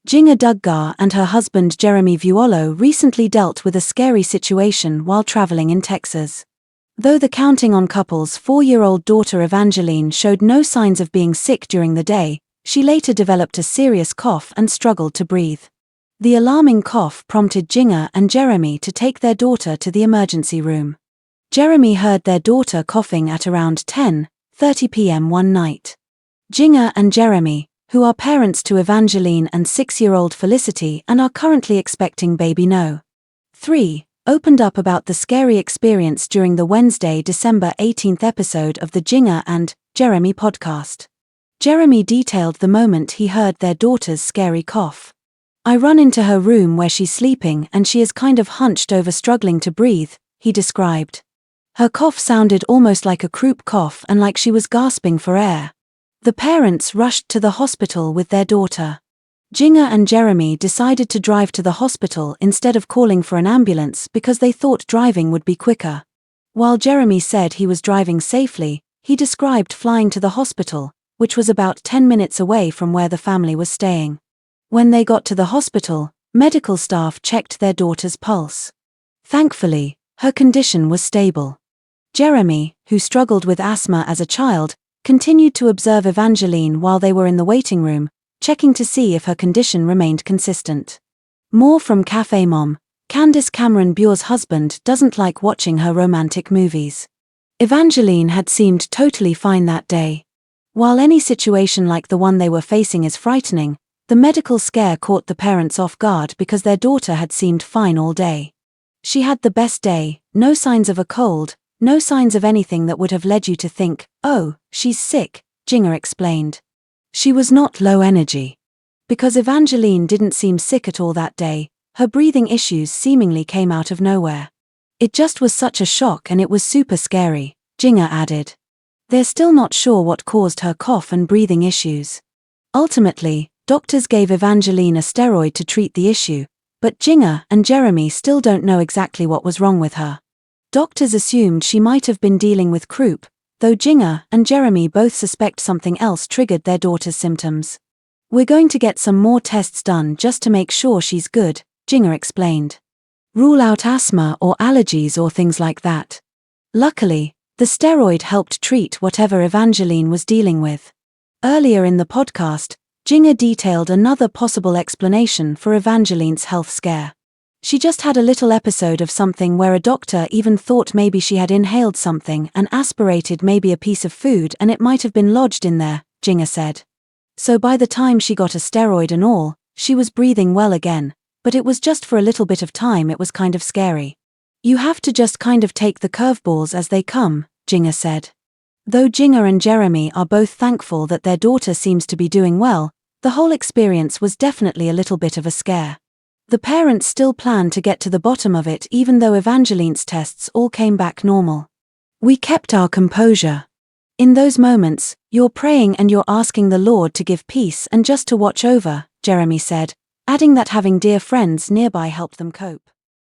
Jinger Duggar and her husband Jeremy Vuolo recently dealt with a scary situation while traveling in Texas. Though the Counting on Couple's 4-year-old daughter Evangeline showed no signs of being sick during the day, she later developed a serious cough and struggled to breathe. The alarming cough prompted Jinger and Jeremy to take their daughter to the emergency room. Jeremy heard their daughter coughing at around 10:30 p.m. one night. Jinger and Jeremy, who are parents to Evangeline and 6-year-old Felicity and are currently expecting baby No. 3, opened up about the scary experience during the Wednesday, December 18 episode of the Jinger and Jeremy podcast. Jeremy detailed the moment he heard their daughter's scary cough. "I run into her room where she's sleeping and she is kind of hunched over struggling to breathe," he described. Her cough sounded almost like a croup cough and like she was gasping for air. The parents rushed to the hospital with their daughter. Jinger and Jeremy decided to drive to the hospital instead of calling for an ambulance because they thought driving would be quicker. While Jeremy said he was driving safely, he described flying to the hospital, which was about 10 minutes away from where the family was staying. When they got to the hospital, medical staff checked their daughter's pulse. Thankfully, her condition was stable. Jeremy, who struggled with asthma as a child, continued to observe Evangeline while they were in the waiting room, checking to see if her condition remained consistent. More from Cafe Mom. Candace Cameron Bure's husband doesn't like watching her romantic movies. Evangeline had seemed totally fine that day. While any situation like the one they were facing is frightening, the medical scare caught the parents off guard because their daughter had seemed fine all day. "She had the best day, no signs of a cold, no signs of anything that would have led you to think, oh, she's sick," Jinger explained. She was not low energy. Because Evangeline didn't seem sick at all that day, her breathing issues seemingly came out of nowhere. "It just was such a shock and it was super scary," Jinger added. They're still not sure what caused her cough and breathing issues. Ultimately, doctors gave Evangeline a steroid to treat the issue, but Jinger and Jeremy still don't know exactly what was wrong with her. Doctors assumed she might have been dealing with croup, though Jinger and Jeremy both suspect something else triggered their daughter's symptoms. "We're going to get some more tests done just to make sure she's good," Jinger explained. "Rule out asthma or allergies or things like that." Luckily, the steroid helped treat whatever Evangeline was dealing with. Earlier in the podcast, Jinger detailed another possible explanation for Evangeline's health scare. She just had a little episode of something where a doctor even thought maybe she had inhaled something and aspirated maybe a piece of food and it might have been lodged in there, Jinger said. So by the time she got a steroid and all, she was breathing well again, but it was just for a little bit of time. It was kind of scary. "You have to just kind of take the curveballs as they come," Jinger said. Though Jinger and Jeremy are both thankful that their daughter seems to be doing well, the whole experience was definitely a little bit of a scare. The parents still plan to get to the bottom of it even though Evangeline's tests all came back normal. "We kept our composure. In those moments, you're praying and you're asking the Lord to give peace and just to watch over," Jeremy said, adding that having dear friends nearby helped them cope.